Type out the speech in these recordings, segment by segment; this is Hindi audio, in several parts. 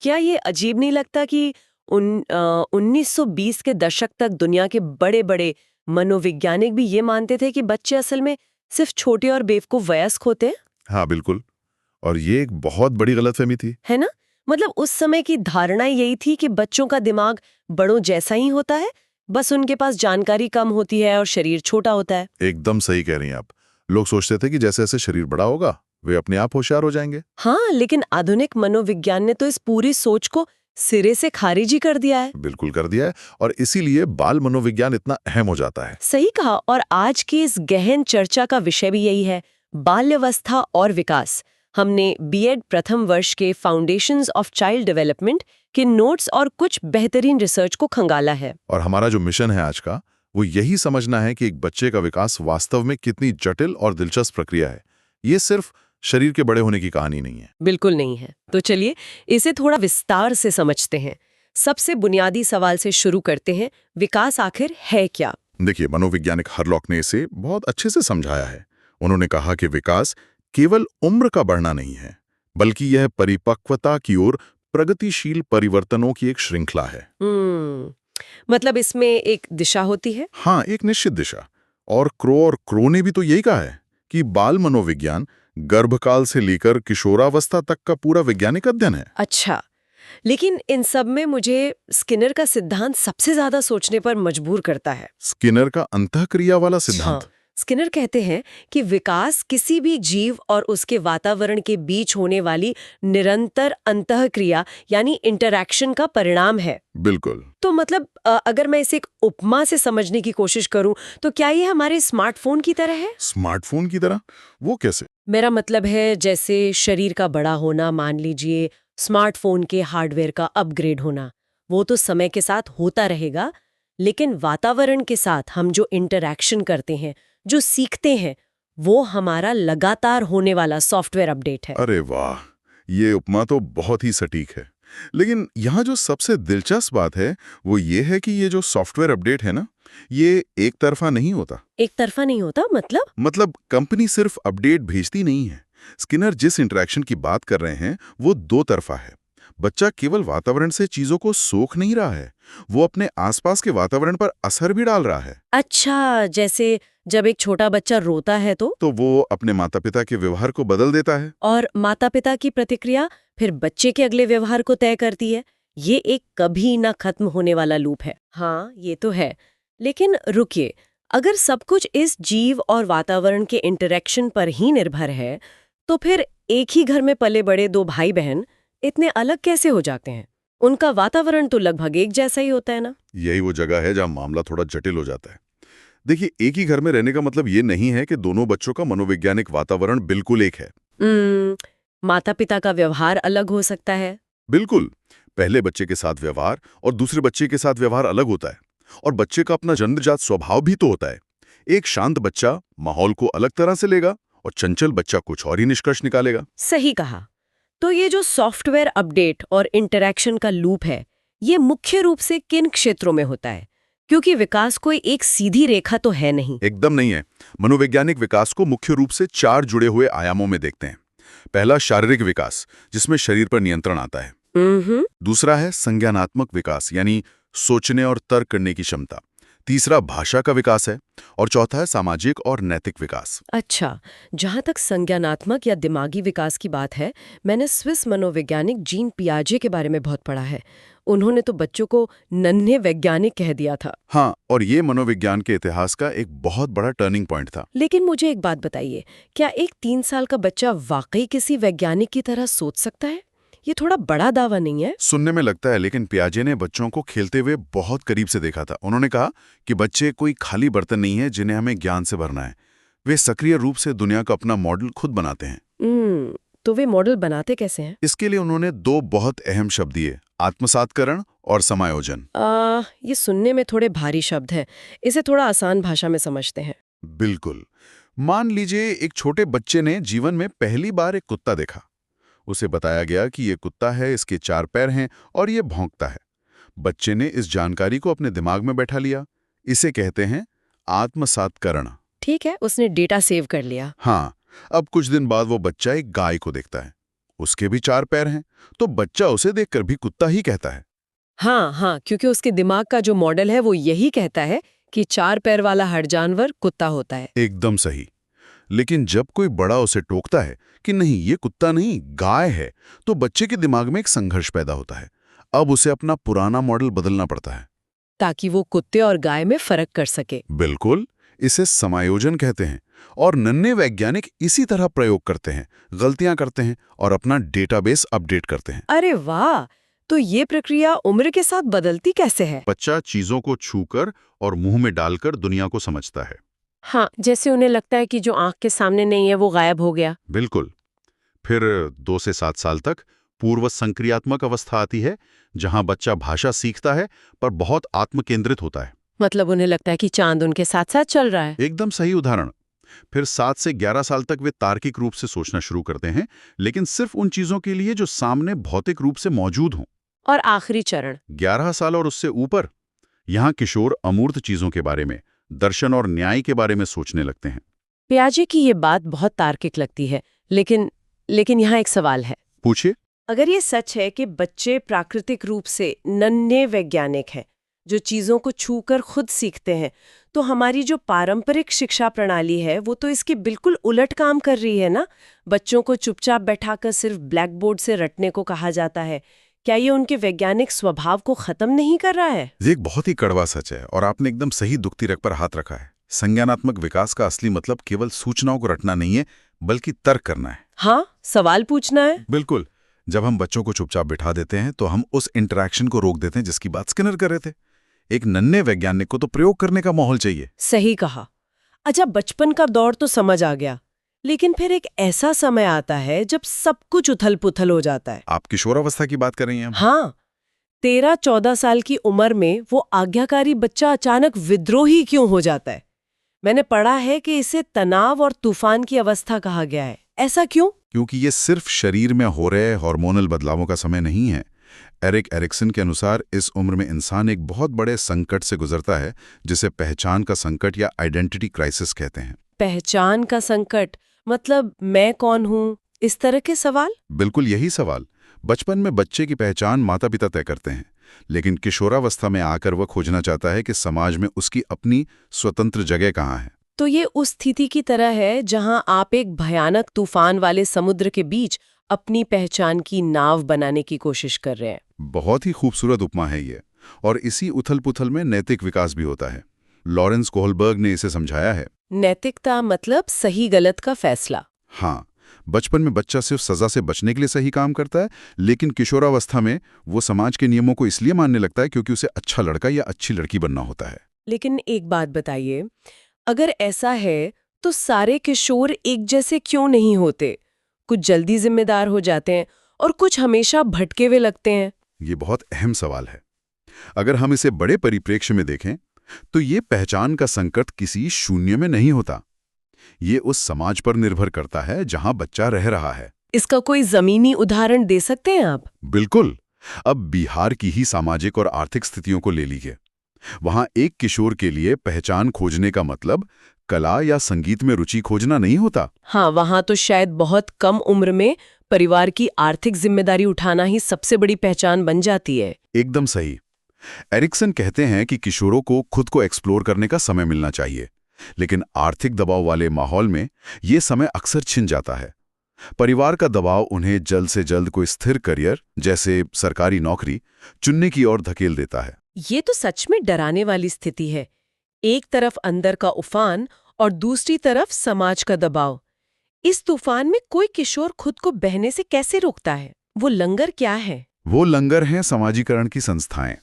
क्या ये अजीब नहीं लगता कि 1920 के दशक तक दुनिया के बड़े बड़े मनोवैज्ञानिक भी ये मानते थे कि बच्चे असल में सिर्फ छोटे और बेवकूफ वयस्क होते हैं? हाँ बिल्कुल। और ये एक बहुत बड़ी गलतफहमी थी। है ना? मतलब उस समय की धारणा यही थी कि बच्चों का दिमाग बड़ों जैसा ही होता है, बस उनके पास जानकारी कम होती है और शरीर छोटा होता है। एकदम सही कह रही हैं आप। लोग सोचते थे कि जैसे जैसे शरीर बड़ा होगा वे अपने आप होशियार हो जाएंगे। हाँ, लेकिन आधुनिक मनोविज्ञान ने तो इस पूरी सोच को सिरे से खारिज ही कर दिया है। बिल्कुल कर दिया है। और इसीलिए बाल मनोविज्ञान इतना अहम हो जाता है। सही कहा। और आज की इस गहन चर्चा का विषय भी यही है, बाल्यावस्था और विकास। हमने बीएड प्रथम वर्ष के फाउंडेशंस ऑफ चाइल्ड डेवलपमेंट के नोट्स और कुछ बेहतरीन रिसर्च को खंगाला है। और हमारा जो मिशन है आज का वो यही समझना है कि एक बच्चे का विकास वास्तव में कितनी जटिल और दिलचस्प प्रक्रिया है। ये सिर्फ शरीर के बड़े होने की कहानी नहीं है। बिल्कुल नहीं है। तो चलिए इसे थोड़ा विस्तार से समझते हैं। सबसे बुनियादी सवाल से शुरू करते हैं, विकास आखिर है क्या? देखिए, मनोवैज्ञानिक हरलॉक ने इसे बहुत अच्छे से समझाया है। उन्होंने कहा कि विकास केवल उम्र का बढ़ना नहीं है, बल्कि यह परिपक्वता की ओर प्रगतिशील परिवर्तनों की एक श्रृंखला है। मतलब इसमें एक दिशा होती है? हाँ, एक निश्चित दिशा। और क्रो ने भी तो यही कहा है कि बाल मनोविज्ञान गर्भकाल से लेकर किशोरावस्था तक का पूरा वैज्ञानिक अध्ययन है। अच्छा, लेकिन इन सब में मुझे स्किनर का सिद्धांत सबसे ज्यादा सोचने पर मजबूर करता है। स्किनर का अंतःक्रिया वाला हाँ, सिद्धांत। स्किनर कहते हैं कि विकास किसी भी जीव और उसके वातावरण के बीच होने वाली निरंतर अंतःक्रिया यानी इंटरैक्शन का परिणाम है। बिल्कुल। तो मतलब अगर मैं इसे एक उपमा से समझने की कोशिश करूं तो क्या ये हमारे स्मार्टफोन की तरह है? स्मार्टफोन की तरह? वो कैसे? मेरा मतलब है जैसे शरीर का बड़ा होना, मान लीजिए स्मार्टफोन के हार्डवेयर का अपग्रेड होना, वो तो समय के साथ होता रहेगा, लेकिन वातावरण के साथ हम जो इंटरैक्शन करते हैं, जो सीखते हैं, वो हमारा लगातार होने वाला सॉफ्टवेयर अपडेट है। अरे वाह, ये उपमा तो बहुत ही सटीक है। लेकिन यहाँ जो सबसे दिलचस्प बात है वो ये है कि ये जो सॉफ्टवेयर अपडेट है ना, ये एक तरफा नहीं होता। एक तरफा नहीं होता मतलब कंपनी सिर्फ अपडेट भेजती नहीं है। स्किनर जिस इंटरेक्शन की बात कर रहे हैं वो दो तरफा है। बच्चा केवल वातावरण से चीजों को सोख नहीं रहा है, वो अपने आसपास के वातावरण पर असर भी डाल रहा है। अच्छा, जैसे जब एक छोटा बच्चा रोता है तो वो अपने माता पिता के व्यवहार को बदल देता है। और माता पिता की प्रतिक्रिया फिर बच्चे के अगले व्यवहार को तय करती है। ये एक कभी ना खत्म होने वाला लूप है। हाँ, ये तो है। लेकिन रुकिए, अगर सब कुछ इस जीव और वातावरण के इंटरेक्शन पर ही निर्भर है, तो फिर एक ही घर में पले बड़े दो भाई बहन इतने अलग कैसे हो जाते हैं? उनका वातावरण तो लगभग एक जैसा ही होता है ना? यही वो जगह है जहाँ मामला थोड़ा जटिल हो जाता है। देखिए, एक ही घर में रहने का मतलब ये नहीं है कि दोनों बच्चों का मनोवैज्ञानिक वातावरण बिल्कुल एक है। माता पिता का व्यवहार अलग हो सकता है। बिल्कुल। पहले बच्चे के साथ व्यवहार और दूसरे बच्चे के साथ व्यवहार अलग होता है। और बच्चे का अपना जन्मजात स्वभाव भी तो होता है। एक शांत बच्चा माहौल को अलग तरह से लेगा और चंचल बच्चा कुछ और ही निष्कर्ष निकालेगा। सही कहा। तो ये जो सॉफ्टवेयर अपडेट और इंटरैक्शन का लूप है, ये मुख्य रूप से किन क्षेत्रों में होता है? क्योंकि विकास कोई एक सीधी रेखा तो है नहीं। एकदम नहीं है। मनोवैज्ञानिक विकास को मुख्य रूप से 4 जुड़े हुए आयामों में देखते हैं। पहला शारीरिक विकास, जिसमें शरीर पर नियंत्रण आता है। दूसरा है संज्ञानात्मक विकास, यानी सोचने और तर्क करने की क्षमता। तीसरा भाषा का विकास है। और चौथा है सामाजिक और नैतिक विकास। अच्छा, जहाँ तक संज्ञानात्मक या दिमागी विकास की बात है, मैंने स्विस मनोवैज्ञानिक जीन पियाजे के बारे में बहुत पढ़ा है। उन्होंने तो बच्चों को नन्हे वैज्ञानिक कह दिया था। हाँ, और ये मनोविज्ञान के इतिहास का एक बहुत बड़ा टर्निंग पॉइंट था। लेकिन मुझे एक बात बताइए, क्या एक 3 साल का बच्चा वाकई किसी वैज्ञानिक की तरह सोच सकता है? ये थोड़ा बड़ा दावा नहीं है? सुनने में लगता है, लेकिन पियाजे ने बच्चों को खेलते हुए बहुत करीब से देखा था। उन्होंने कहा कि बच्चे कोई खाली बर्तन नहीं है जिन्हें हमें ज्ञान से भरना है। वे सक्रिय रूप से दुनिया का अपना मॉडल खुद बनाते हैं। तो वे मॉडल बनाते कैसे हैं? इसके लिए उन्होंने 2 बहुत अहम शब्द दिए, आत्मसातकरण और समायोजन। ये सुनने में थोड़े भारी शब्द हैं। इसे थोड़ा आसान भाषा में समझते हैं। बिल्कुल। मान लीजिए एक छोटे बच्चे ने जीवन में पहली बार एक कुत्ता देखा। उसे बताया गया कि ये कुत्ता है, इसके 4 पैर हैं और ये भौंकता है। बच्चे ने इस जानकारी को अपने दिमाग में बैठा लिया। इसे कहते हैं आत्मसातकरण। ठीक है, उसने डेटा सेव कर लिया। हाँ, अब कुछ दिन बाद वो बच्चा एक गाय को देखता है उसके भी 4 पैर हैं, तो बच्चा उसे देखकर भी कुत्ता ही कहता है। हाँ हाँ, क्योंकि उसके दिमाग का जो मॉडल है वो यही कहता है कि 4 पैर वाला हर जानवर कुत्ता होता है। एकदम सही। लेकिन जब कोई बड़ा उसे टोकता है कि नहीं ये कुत्ता नहीं गाय है, तो बच्चे के दिमाग में एक संघर्ष पैदा होता है। अब उसे अपना पुराना मॉडल बदलना पड़ता है। ताकि वो कुत्ते और गाय में फर्क कर सके। बिल्कुल, इसे समायोजन कहते हैं। और नन्हे वैज्ञानिक इसी तरह प्रयोग करते हैं, गलतियां करते हैं और अपना डेटाबेस अपडेट करते हैं। अरे वाह! तो ये प्रक्रिया उम्र के साथ बदलती कैसे है? बच्चा चीजों को छूकर और मुंह में डालकर दुनिया को समझता है। हाँ, जैसे उन्हें लगता है कि जो आंख के सामने नहीं है वो गायब हो गया। बिल्कुल। फिर 2 से 7 साल तक पूर्व संक्रियात्मक अवस्था आती है, जहां बच्चा भाषा सीखता है पर बहुत आत्मकेंद्रित होता है। मतलब उन्हें लगता है कि चांद उनके साथ साथ चल रहा है। एकदम सही उदाहरण। फिर 7 से 11 साल तक वे तार्किक रूप से सोचना शुरू करते हैं, लेकिन सिर्फ उन चीजों के लिए जो सामने भौतिक रूप से मौजूद हों। और आखिरी चरण 11 साल और उससे ऊपर, यहाँ किशोर अमूर्त चीजों के बारे में, दर्शन और न्याय के बारे में सोचने लगते हैं। पियाजे की ये बात बहुत तार्किक लगती है, लेकिन यहाँ एक सवाल है। पूछिए। अगर ये सच है कि बच्चे प्राकृतिक रूप से नन्हे वैज्ञानिक हैं, जो चीज़ों को छूकर खुद सीखते हैं, तो हमारी जो पारंपरिक शिक्षा प्रणाली है वो तो इसके बिल्कुल उलट काम कर रही है ना। बच्चों को चुपचाप बैठाकर सिर्फ ब्लैक बोर्ड से रटने को कहा जाता है। क्या ये उनके वैज्ञानिक स्वभाव को खत्म नहीं कर रहा है? ये एक बहुत ही कड़वा सच है और आपने एकदम सही दुखती रग पर हाथ रखा है। संज्ञानात्मक विकास का असली मतलब केवल सूचनाओं को रटना नहीं है, बल्कि तर्क करना है। हाँ, सवाल पूछना है। बिल्कुल। जब हम बच्चों को चुपचाप बिठा देते हैं तो हम उस इंटरैक्शन को रोक देते हैं जिसकी बात स्किनर कर रहे थे। एक नन्हे वैज्ञानिक को तो प्रयोग करने का माहौल चाहिए। सही कहा। अच्छा, बचपन का दौर तो समझ आ गया, लेकिन फिर एक ऐसा समय आता है जब सब कुछ उथल-पुथल हो जाता है। आप किशोरावस्था की बात कर रही हैं? हाँ, 13-14 साल की उम्र में वो आज्ञाकारी बच्चा अचानक विद्रोही क्यों हो जाता है? मैंने पढ़ा है कि इसे तनाव और तूफान की अवस्था कहा गया है। ऐसा क्यों? क्योंकि ये सिर्फ शरीर में हो रहे हार्मोनल बदलावों का समय नहीं है। एरिक एरिक्सन के अनुसार इस उम्र में इंसान एक बहुत बड़े संकट से गुजरता है, जिसे पहचान का संकट या आइडेंटिटी क्राइसिस कहते हैं। पहचान का संकट मतलब मैं कौन हूँ, इस तरह के सवाल? बिल्कुल यही सवाल। बचपन में बच्चे की पहचान माता पिता तय करते हैं, लेकिन किशोरावस्था में आकर वह खोजना चाहता है कि समाज में उसकी अपनी स्वतंत्र जगह कहाँ है। तो ये उस स्थिति की तरह है जहां आप एक भयानक तूफान वाले समुद्र के बीच अपनी पहचान की नाव बनाने की कोशिश कर रहे हैं। बहुत ही खूबसूरत उपमा है ये। और इसी उथल-पुथल में नैतिक विकास भी होता है। लॉरेंस कोहलबर्ग ने इसे समझाया है। नैतिकता मतलब सही गलत का फैसला। हाँ, बचपन में बच्चा सिर्फ सजा से बचने के लिए सही काम करता है, लेकिन किशोरावस्था में वो समाज के नियमों को इसलिए मानने लगता है क्योंकि उसे अच्छा लड़का या अच्छी लड़की बनना होता है। लेकिन एक बात बताइए, अगर ऐसा है तो सारे किशोर एक जैसे क्यों नहीं होते? कुछ जल्दी जिम्मेदार हो जाते हैं और कुछ हमेशा भटके हुए लगते हैं। ये बहुत अहम सवाल है। अगर हम इसे बड़े परिप्रेक्ष्य में देखें, तो ये पहचान का संकट किसी शून्य में नहीं होता। ये उस समाज पर निर्भर करता है जहां बच्चा रह रहा है। इसका कोई जमीनी उदाहरण दे सकते हैं आप? बिल्कुल। अब बिहार की ही सामाजिक और आर्थिक स्थितियों को ले लीजिए। वहां एक किशोर के लिए पहचान खोजने का मतलब कला या संगीत में रुचि खोजना नहीं होता। हाँ, वहाँ तो शायद बहुत कम उम्र में परिवार की आर्थिक जिम्मेदारी उठाना ही सबसे बड़ी पहचान बन जाती है। एकदम सही। एरिक्सन कहते हैं कि किशोरों को खुद को एक्सप्लोर करने का समय मिलना चाहिए, लेकिन आर्थिक दबाव वाले माहौल में ये समय अक्सर छिन जाता है। परिवार का दबाव उन्हें जल्द से जल्द कोई स्थिर करियर, जैसे सरकारी नौकरी, चुनने की ओर धकेल देता है। ये तो सच में डराने वाली स्थिति है। एक तरफ अंदर का उफान और दूसरी तरफ समाज का दबाव। इस तूफान में कोई किशोर खुद को बहने से कैसे रोकता है? वो लंगर क्या है? वो लंगर हैं समाजीकरण की संस्थाएं।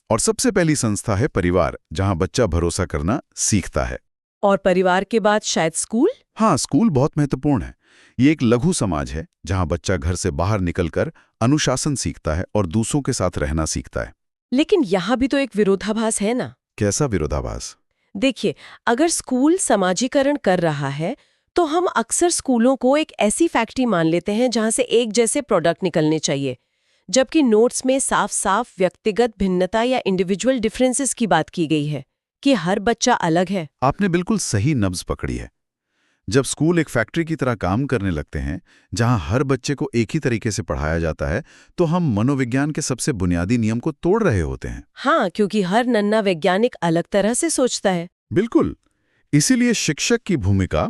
और सबसे पहली संस्था है परिवार, जहां बच्चा भरोसा करना सीखता है। और परिवार के बाद शायद स्कूल? हाँ, स्कूल बहुत महत्वपूर्ण है। ये एक लघु समाज है जहां बच्चा घर से बाहर निकलकर अनुशासन सीखता है और दूसरों के साथ रहना सीखता है। लेकिन यहाँ भी तो एक विरोधाभास है ना? कैसा विरोधाभास? देखिए, अगर स्कूल समाजीकरण कर रहा है तो हम अक्सर स्कूलों को एक ऐसी फैक्ट्री मान लेते हैं जहां से एक जैसे प्रोडक्ट निकलने चाहिए, जबकि नोट्स में साफ साफ व्यक्तिगत भिन्नता या इंडिविजुअल डिफरेंसेस की बात की गई है कि हर बच्चा अलग है। आपने बिल्कुल सही नब्ज पकड़ी है। जब स्कूल एक फैक्ट्री की तरह काम करने लगते हैं, जहां हर बच्चे को एक ही तरीके से पढ़ाया जाता है, तो हम मनोविज्ञान के सबसे बुनियादी नियम को तोड़ रहे होते हैं। हाँ, क्योंकि हर नन्हा वैज्ञानिक अलग तरह से सोचता है। बिल्कुल। इसीलिए शिक्षक की भूमिका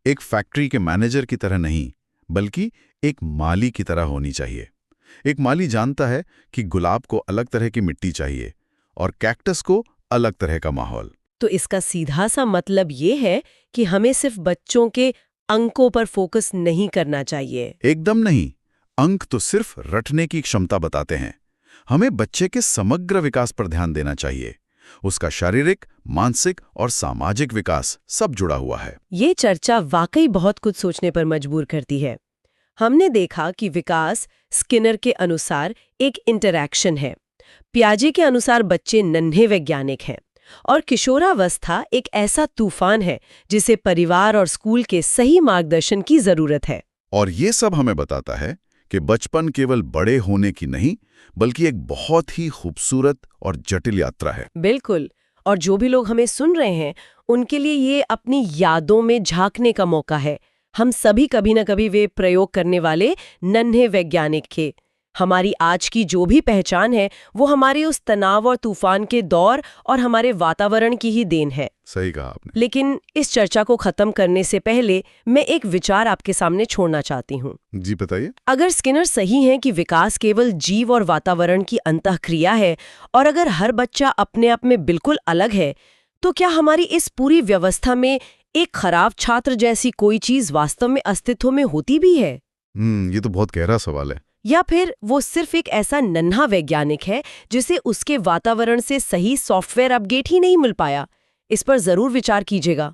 एक फैक्ट्री के मैनेजर की तरह नहीं, बल्कि एक माली की तरह होनी चाहिए। एक माली जानता है कि गुलाब को अलग तरह की मिट्टी चाहिए और कैक्टस को अलग तरह का माहौल। तो इसका सीधा सा मतलब ये है कि हमें सिर्फ बच्चों के अंकों पर फोकस नहीं करना चाहिए। एकदम नहीं। अंक तो सिर्फ रटने की क्षमता बताते हैं। हमें बच्चे के समग्र विकास पर ध्यान देना चाहिए। उसका शारीरिक, मानसिक और सामाजिक विकास सब जुड़ा हुआ है। ये चर्चा वाकई बहुत कुछ सोचने पर मजबूर करती है। हमने देखा कि विकास स्किनर के अनुसार एक इंटरैक्शन है, पियाजे के अनुसार बच्चे नन्हे वैज्ञानिक हैं, और किशोरावस्था एक ऐसा तूफान है जिसे परिवार और स्कूल के सही मार्गदर्शन की जरूरत है। और ये सब हमें बताता है कि बचपन केवल बड़े होने की नहीं, बल्कि एक बहुत ही खूबसूरत और जटिल यात्रा है। बिल्कुल। और जो भी लोग हमें सुन रहे हैं, उनके लिए ये अपनी यादों में झांकने का मौका है। हम सभी कभी न कभी वे प्रयोग करने वाले नन्हे वैज्ञानिक थे। हमारी आज की जो भी पहचान है, वो हमारे उस तनाव और तूफान के दौर और हमारे वातावरण की ही देन है। सही कहा आपने। लेकिन इस चर्चा को खत्म करने से पहले मैं एक विचार आपके सामने छोड़ना चाहती हूँ। जी बताइए। अगर स्किनर सही है कि विकास केवल जीव और वातावरण की अंतःक्रिया है, और अगर हर बच्चा अपने आप में बिल्कुल अलग है, तो क्या हमारी इस पूरी व्यवस्था में एक खराब छात्र जैसी कोई चीज वास्तव में अस्तित्व में होती भी है? ये तो बहुत गहरा सवाल है। या फिर वो सिर्फ एक ऐसा नन्हा वैज्ञानिक है जिसे उसके वातावरण से सही सॉफ्टवेयर अपडेट ही नहीं मिल पाया? इस पर जरूर विचार कीजिएगा।